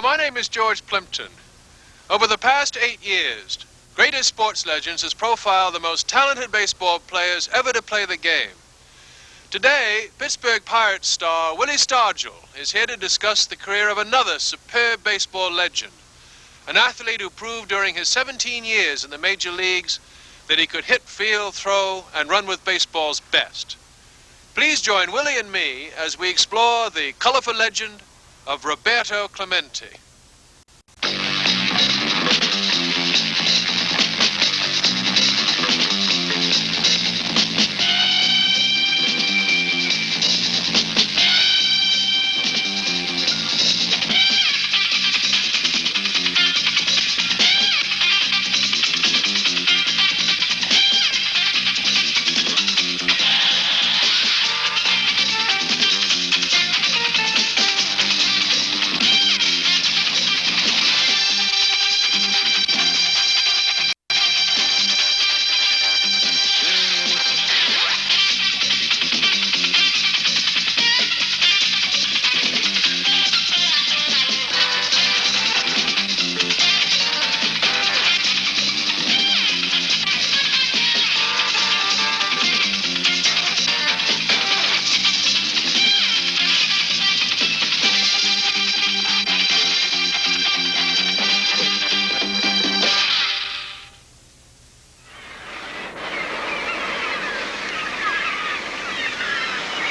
my name is George Plimpton. Over the past 8 years, Greatest Sports Legends has profiled the most talented baseball players ever to play the game. Today, Pittsburgh Pirates star Willie Stargell is here to discuss the career of another superb baseball legend, an athlete who proved during his 17 years in the major leagues that he could hit, field, throw, and run with baseball's best. Please join Willie and me as we explore the colorful legend of Roberto Clemente.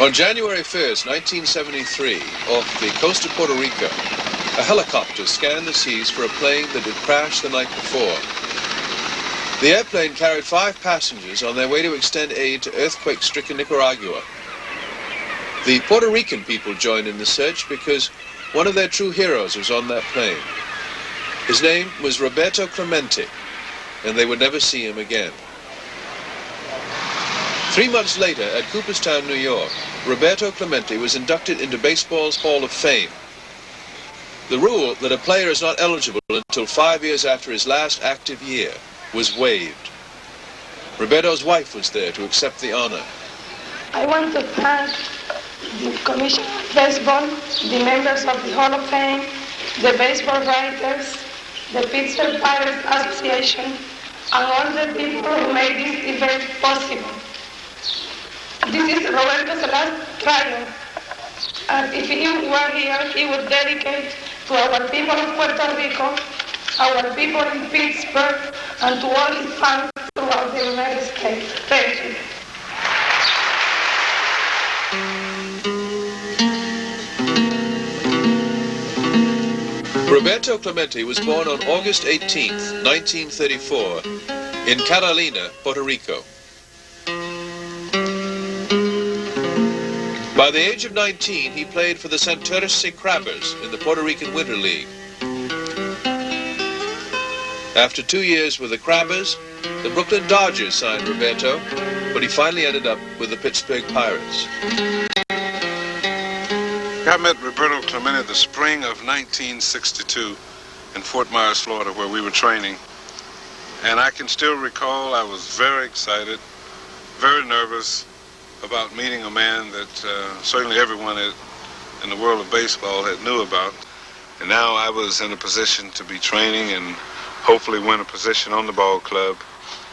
On January 1st, 1973, off the coast of Puerto Rico, a helicopter scanned the seas for a plane that had crashed the night before. The airplane carried 5 passengers on their way to extend aid to earthquake-stricken Nicaragua. The Puerto Rican people joined in the search because one of their true heroes was on that plane. His name was Roberto Clemente, and they would never see him again. 3 months later, at Cooperstown, New York, Roberto Clemente was inducted into baseball's Hall of Fame. The rule that a player is not eligible until 5 years after his last active year was waived. Roberto's wife was there to accept the honor. I want to thank the Commission of Baseball, the members of the Hall of Fame, the baseball writers, the Pittsburgh Pirates Association, and all the people who made this event possible. This is Roberto's last triumph, and if he were here, he would dedicate to our people of Puerto Rico, our people in Pittsburgh, and to all his fans throughout the United States. Thank you. Roberto Clemente was born on August 18th, 1934, in Catalina, Puerto Rico. By the age of 19, he played for the Santurce Crabbers in the Puerto Rican Winter League. After 2 years with the Crabbers, the Brooklyn Dodgers signed Roberto, but he finally ended up with the Pittsburgh Pirates. I met Roberto Clemente the spring of 1962 in Fort Myers, Florida, where we were training. And I can still recall I was very excited, very nervous about meeting a man that certainly everyone in the world of baseball had knew about. And now I was in a position to be training and hopefully win a position on the ball club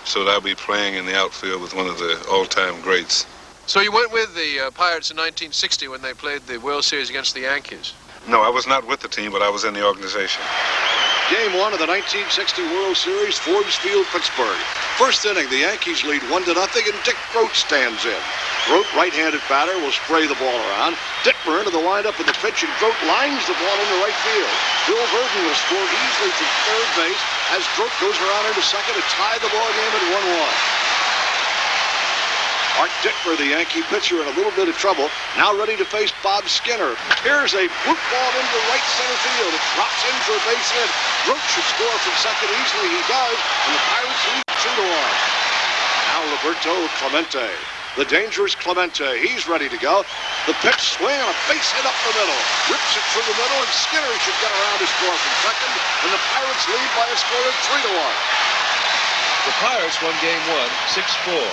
so that I'll be playing in the outfield with one of the all-time greats. So you went with the Pirates in 1960 when they played the World Series against the Yankees? No, I was not with the team, but I was in the organization. Game 1 of the 1960 World Series, Forbes Field, Pittsburgh. First inning, the Yankees lead 1-0, and Dick Groat stands in. Groat, right-handed batter, will spray the ball around. Dittmer into the windup of the pitch, and Groat lines the ball into right field. Bill Burton will score easily from third base as Groat goes around into second to tie the ball game at 1-1. Art Dittmer, the Yankee pitcher, in a little bit of trouble, now ready to face Bob Skinner. Here's a bloop ball into right center field. It drops in for a base hit. Groat should score from second easily. He does, and the Pirates lead 2-1. Now Roberto Clemente, the dangerous Clemente. He's ready to go. The pitch swing on a base hit up the middle. Rips it through the middle, and Skinner should get around to score from second, and the Pirates lead by a score of 3-1. The Pirates won Game 1, 6-4.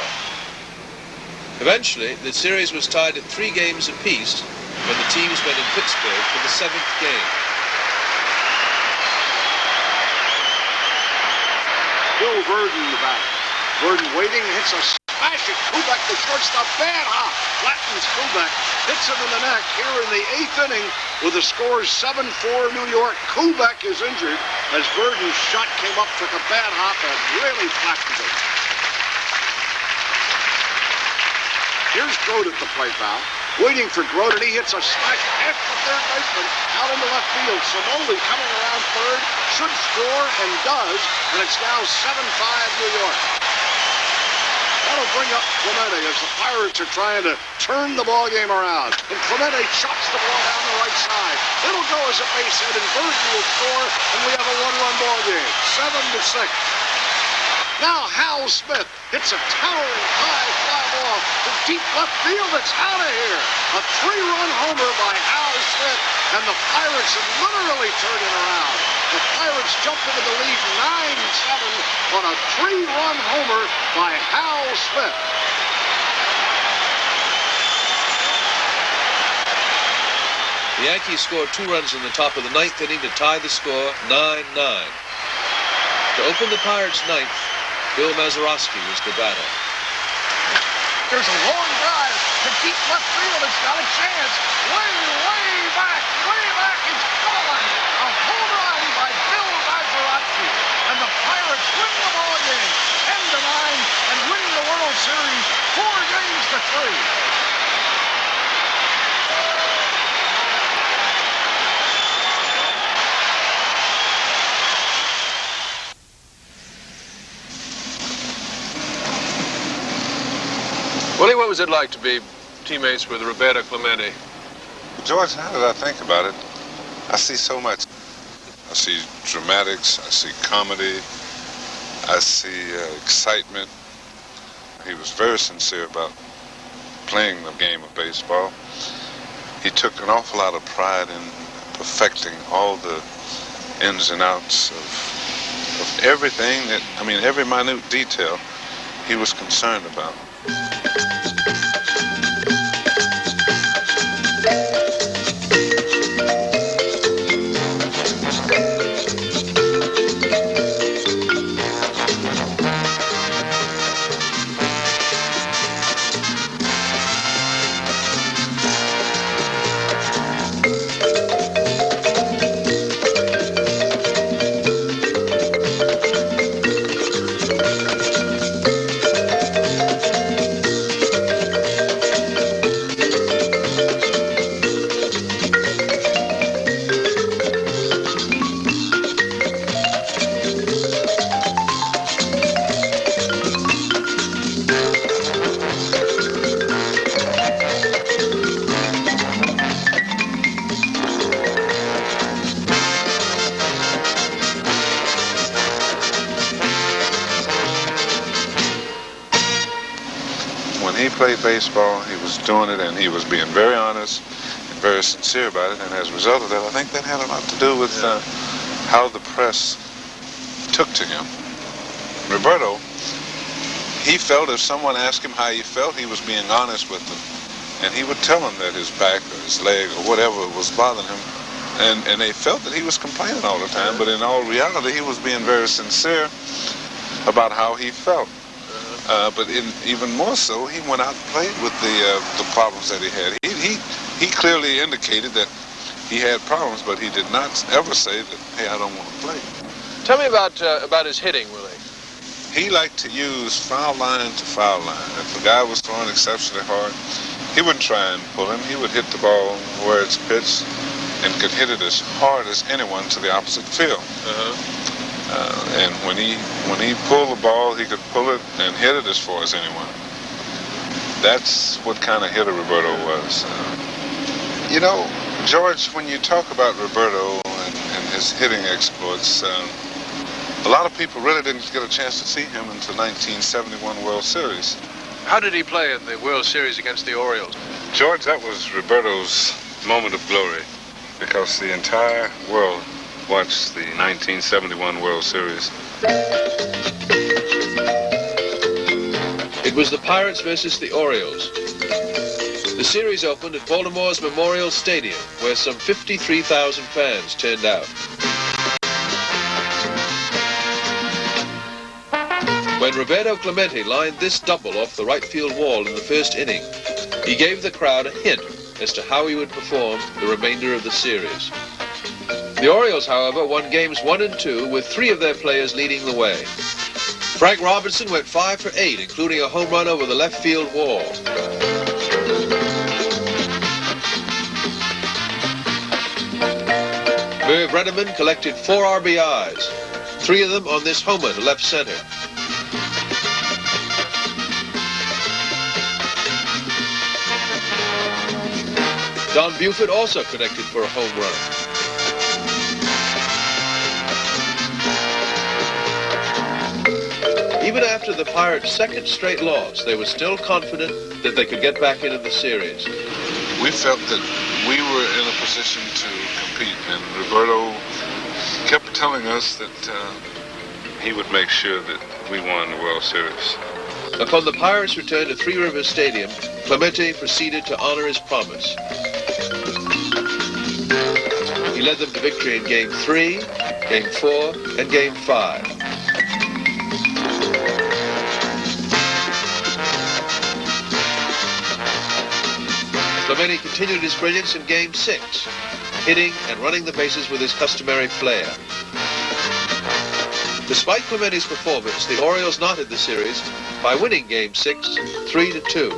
Eventually, the series was tied at 3 games apiece when the teams met in Pittsburgh for the 7th game. Bill Verdon, the batter. Verdon waiting, hits a smash at Kubek, the shortstop. Bad hop. Flattens Kubek. Hits him in the neck here in the 8th inning with the score 7-4 New York. Kubek is injured as Verdon's shot came up, took a bad hop, and really flattened him. Here's Grote at the plate now. Waiting for Grote, and he hits a smash past the third baseman out into left field. Simone coming around third, should score, and does, and it's now 7-5 New York. That'll bring up Clemente as the Pirates are trying to turn the ball game around. And Clemente chops the ball down the right side. It'll go as a base hit, and Verdon will score, and we have a one-run ball game, 7-6. Now Hal Smith hits a towering high fly ball to deep left field. It's out of here. A 3-run homer by Hal Smith, and the Pirates have literally turned it around. The Pirates jumped into the lead 9-7 on a 3-run homer by Hal Smith. The Yankees scored 2 runs in the top of the 9th inning to tie the score 9-9. To open the Pirates' 9th, Bill Mazeroski was the batter. There's a long drive to deep left field. It's got a chance. Way back. It's gone. A home run by Bill Mazeroski. And the Pirates win the ball game 10-9 and win the World Series 4-3. Willie, what was it like to be teammates with Roberto Clemente? George, now that I think about it, I see so much. I see dramatics, I see comedy, I see excitement. He was very sincere about playing the game of baseball. He took an awful lot of pride in perfecting all the ins and outs of everything that, every minute detail he was concerned about. Played baseball, he was doing it, and he was being very honest and very sincere about it, and as a result of that, I think that had a lot to do with how the press took to him. Roberto, he felt if someone asked him how he felt, he was being honest with them, and he would tell them that his back or his leg or whatever was bothering him, and they felt that he was complaining all the time, but in all reality, he was being very sincere about how he felt. But even more so, he went out and played with the problems that he had. He clearly indicated that he had problems, but he did not ever say that, hey, I don't want to play. Tell me about his hitting, Willie. He liked to use foul line to foul line. If the guy was throwing exceptionally hard, he wouldn't try and pull him. He would hit the ball where it's pitched and could hit it as hard as anyone to the opposite field. And when he pulled the ball, he could pull it and hit it as far as anyone. That's what kind of hitter Roberto was. George, when you talk about Roberto and his hitting exploits, a lot of people really didn't get a chance to see him until 1971 World Series. How did he play in the World Series against the Orioles? George, that was Roberto's moment of glory, because the entire world watched the 1971 World Series. It was the Pirates versus the Orioles. The series opened at Baltimore's Memorial Stadium, where some 53,000 fans turned out. When Roberto Clemente lined this double off the right field wall in the first inning, he gave the crowd a hint as to how he would perform the remainder of the series. The Orioles, however, won games 1 and 2 with 3 of their players leading the way. Frank Robinson went 5 for 8, including a home run over the left field wall. Merv Redeman collected 4 RBIs, 3 of them on this homer to left center. Don Buford also connected for a home run. Even after the Pirates' second straight loss, they were still confident that they could get back into the series. We felt that we were in a position to compete, and Roberto kept telling us that he would make sure that we won the World Series. Upon the Pirates' return to Three Rivers Stadium, Clemente proceeded to honor his promise. He led them to victory in Game 3, Game 4, and Game 5. Clemente continued his brilliance in Game 6, hitting and running the bases with his customary flair. Despite Clemente's performance, the Orioles knotted the series by winning Game 6, 3-2.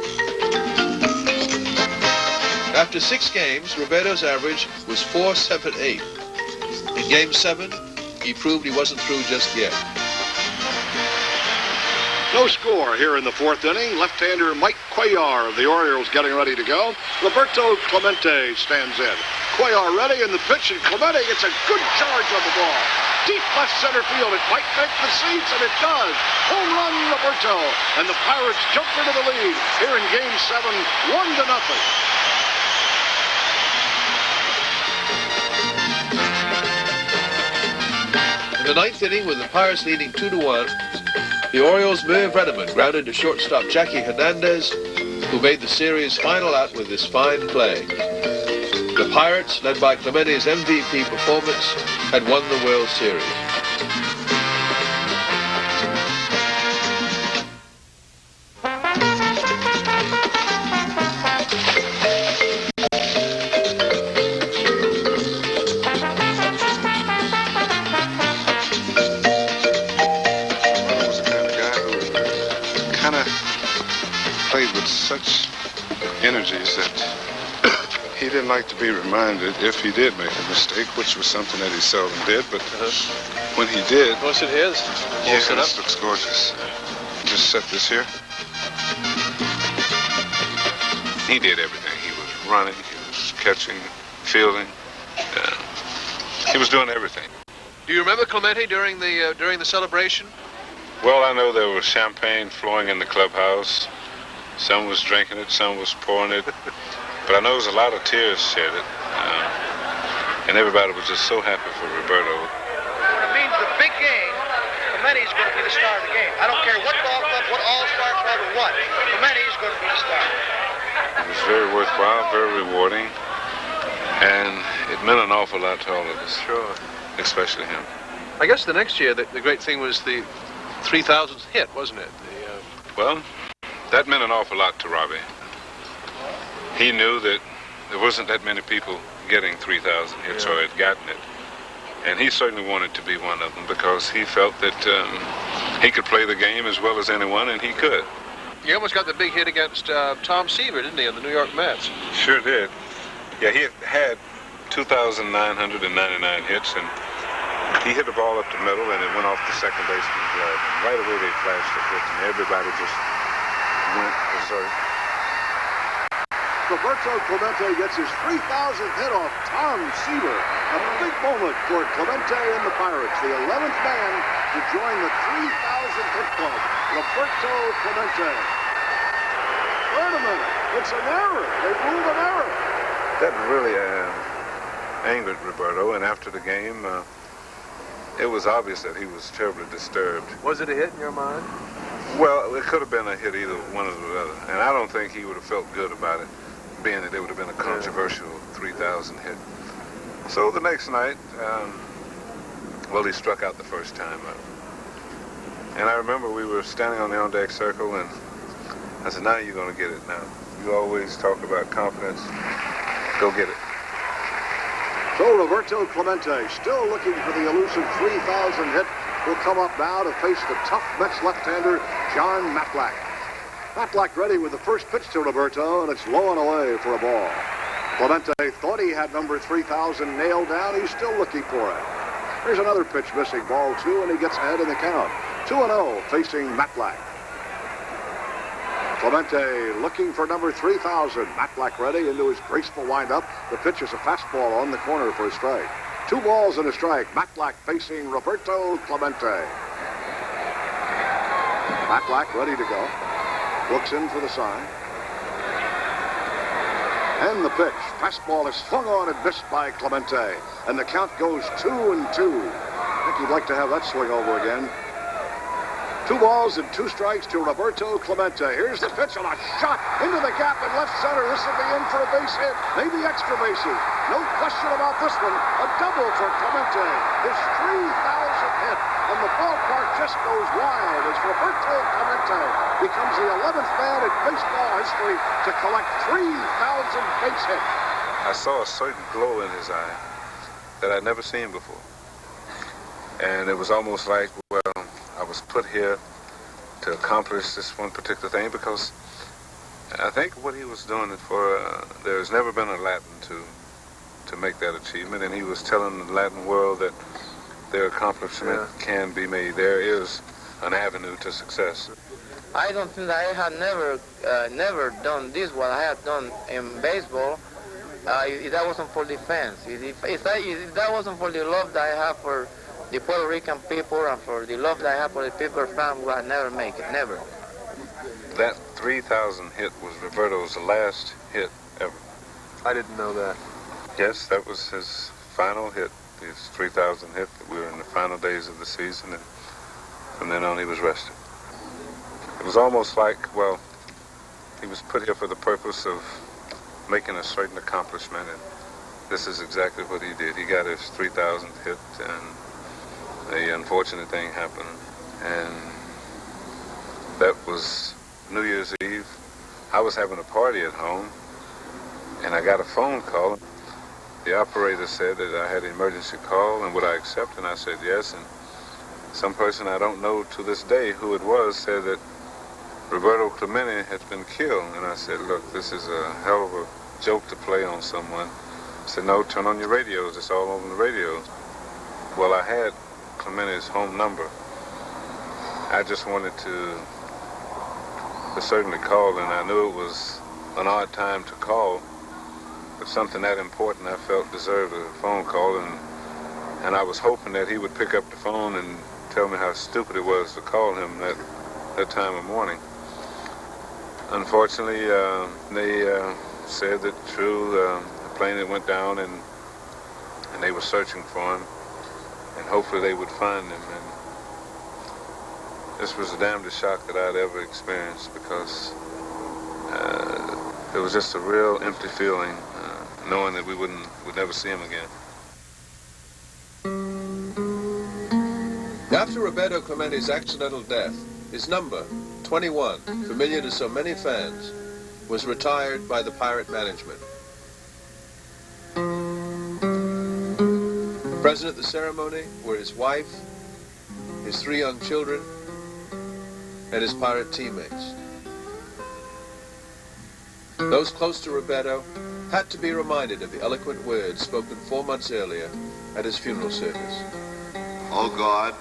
After 6 games, Roberto's average was .478. In Game 7, he proved he wasn't through just yet. No score here in the 4th inning. Left-hander Mike Cuellar of the Orioles getting ready to go. Roberto Clemente stands in. Cuellar ready, and the pitch, and Clemente gets a good charge on the ball. Deep left center field. It might make the seats, and it does. Home run, Roberto. And the Pirates jump into the lead here in Game 7, 1-0. In the 9th inning, with the Pirates leading 2-1, the Orioles' Merv Redeman grounded to shortstop Jackie Hernandez, who made the series final out with this fine play. The Pirates, led by Clemente's MVP performance, had won the World Series. Such energies that he didn't like to be reminded if he did make a mistake, which was something that he seldom did, but when he did... Want to sit here? Yeah, this looks gorgeous. Just set this here. He did everything. He was running, he was catching, fielding. He was doing everything. Do you remember Clemente during the celebration? Well, I know there was champagne flowing in the clubhouse. Some was drinking it, some was pouring it. But I know there was a lot of tears shedded. And everybody was just so happy for Roberto. When it means the big game, Clemente's going to be the star of the game. I don't care what ball club, what all-star club or what. Clemente's going to be the star. It was very worthwhile, very rewarding. And it meant an awful lot to all of us. Sure. Especially him. I guess the next year, the great thing was the 3,000th hit, wasn't it? Well, that meant an awful lot to Robbie. He knew that there wasn't that many people getting 3,000 hits or had gotten it. And he certainly wanted to be one of them because he felt that he could play the game as well as anyone, and he could. He almost got the big hit against Tom Seaver, didn't he, on the New York Mets? Sure did. Yeah, he had 2,999 hits, and he hit the ball up the middle, and it went off the second baseman's glove. And right away they flashed the hit, and everybody just went berserk. Roberto Clemente gets his 3,000th hit off Tom Seaver. A big moment for Clemente and the Pirates, the 11th man to join the 3,000th hit club. Roberto Clemente. Wait a minute, it's an error. They ruled an error. That really angered Roberto, and after the game, it was obvious that he was terribly disturbed. Was it a hit in your mind? Well, it could have been a hit either one or the other, and I don't think he would have felt good about it, being that it would have been a controversial 3,000 hit. So the next night, well, he struck out the first time up. And I remember we were standing on the on-deck circle, and I said, now you're going to get it now. You always talk about confidence. Go get it. So Roberto Clemente, still looking for the elusive 3,000 hit, will come up now to face the tough Mets left-hander, John Matlack. Matlack ready with the first pitch to Roberto, and it's low and away for a ball. Clemente thought he had number 3,000 nailed down. He's still looking for it. Here's another pitch missing, ball 2, and he gets ahead in the count. 2-0 facing Matlack. Clemente looking for number 3,000. Matlack ready into his graceful windup. The pitch is a fastball on the corner for a strike. 2 balls and a strike. Matlack facing Roberto Clemente. Matlack ready to go. Looks in for the sign. And the pitch. Fastball is swung on and missed by Clemente. And the count goes 2-2. I think he'd like to have that swing over again. 2 balls and 2 strikes to Roberto Clemente. Here's the pitch on a shot into the gap in left center. This will be in for a base hit, maybe extra bases. No question about this one. A double for Clemente. His 3,000th hit, and the ballpark just goes wild as Roberto Clemente becomes the 11th man in baseball history to collect 3,000 base hits. I saw a certain glow in his eye that I'd never seen before. And it was almost like, well, I was put here to accomplish this one particular thing, because I think what he was doing it for, there's never been a Latin to make that achievement, and he was telling the Latin world that their accomplishment can be made. There is an avenue to success. I don't think I had never done this, what I have done in baseball. If that wasn't for the fans, if that wasn't for the love that I have for the Puerto Rican people and for the love that I have for the Pittsburgh family, I'd never make it, never. That 3,000 hit was Roberto's last hit ever. I didn't know that. Yes, that was his final hit, his 3,000 hit. We were in the final days of the season, and from then on he was rested. It was almost like, well, he was put here for the purpose of making a certain accomplishment, and this is exactly what he did. He got his 3,000th hit, and the unfortunate thing happened, and that was New Year's Eve. I was having a party at home, and I got a phone call. The operator said that I had an emergency call, and would I accept? And I said yes, and some person I don't know to this day who it was said that Roberto Clemente has been killed. And I said, look, this is a hell of a joke to play on someone. I said, no, turn on your radios. It's all over the radios. Well, I had Clemente's home number. I just wanted to certainly call, and I knew it was an odd time to call, but something that important I felt deserved a phone call, and I was hoping that he would pick up the phone and tell me how stupid it was to call him that time of morning. Unfortunately, they said that true, the plane had went down, and they were searching for him, and hopefully they would find him. And this was the damnedest shock that I'd ever experienced, because it was just a real empty feeling, knowing that we would never see him again. After Roberto Clemente's accidental death, his number, 21, familiar to so many fans, was retired by the Pirate management. Present at the ceremony were his wife, his 3 young children, and his Pirate teammates. Those close to Roberto had to be reminded of the eloquent words spoken 4 months earlier at his funeral service. Oh God,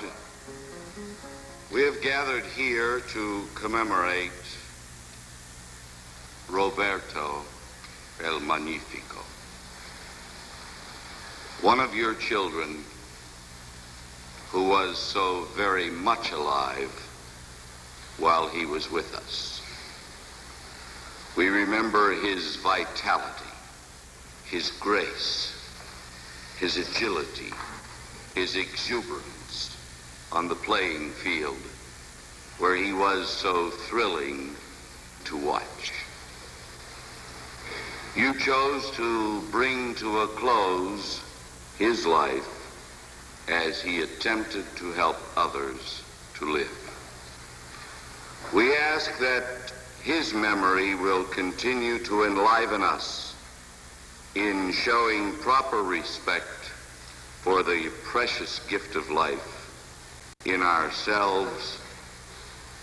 we have gathered here to commemorate Roberto el Magnifico, one of your children who was so very much alive while he was with us. We remember his vitality, his grace, his agility, his exuberance on the playing field, where he was so thrilling to watch. You chose to bring to a close his life as he attempted to help others to live. We ask that his memory will continue to enliven us in showing proper respect for the precious gift of life in ourselves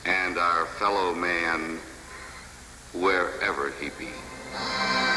and our fellow man, wherever he be.